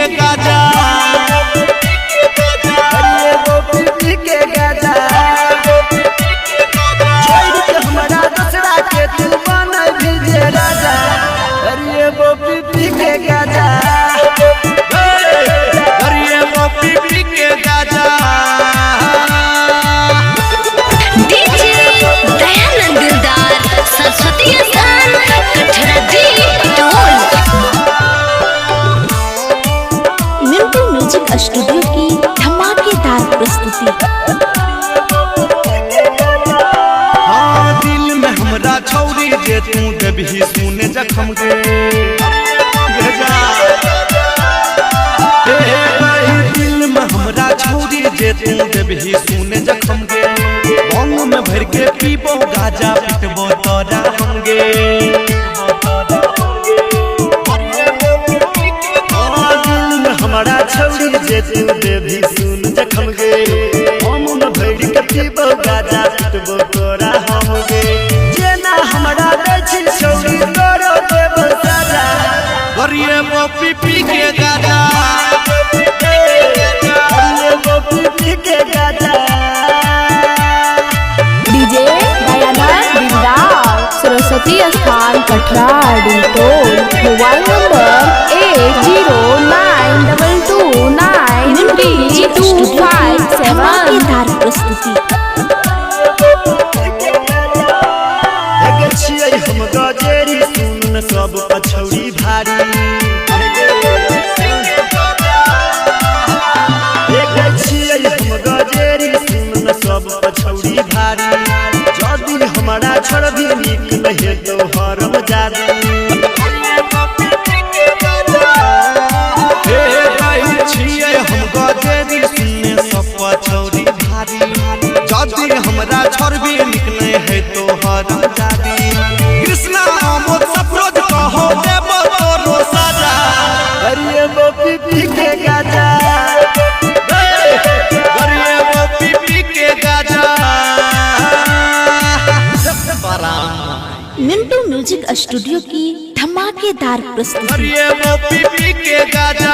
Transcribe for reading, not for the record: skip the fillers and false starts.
के गाजा, अरे वो पी के गाजा, छोड़ के हमारा दूसरा के तू बन भीजे राजा। अरे वो पी के गाजा, अरे वो पी के गाजा। डीजे दयानंद दिलदार सरस्वती स्थान कठरा दी टोल। मिंटू म्यूजिक स्टूडियो की धमाकेदार प्रस्तुति। हाँ दिल में हमरा छौरी जे तू देवी सुने जखम गे दिल में हमरा छौरी जे तू देवी सुने जखम गे भांग में भर के पीबो गाजा पिटबो तोरा हम गे। दिल में हमारा छौरी जे तू देवी सुन जखम गे हम न भर के पीबो गाजा पिटबो तोरा हम गे। जेना हमरा दै छी छौरी तोरो देब साजा। अरे वो पी के गाजा, अरे वो पी के गाजा। डीजे दयानंद दिलदार सरस्वती स्थान कठरा डी टोल। Mobile number 8092293257। धमाकेदार प्रस्तुति। छियै हम गजेरी सुन सब पछौरी भारी। छियै हम गजेरी सुन सब पछौरी भारी। जदी हमारा छोड़बी नीक नहीं तो हरम जादी। छियै हम गजेरी सुने सब पछौरी भारी। जदी हमरा छोड़बी निक नहीं है तो हरम जादी। कृष्णा मोद सफरोज कहो देबो तोरो साजा। अरे वो पी के गाजा, अरे वो पी के गाजा। मिंटू म्यूजिक स्टूडियो की धमाकेदार प्रस्तुति। अरे वो पी के गाजा।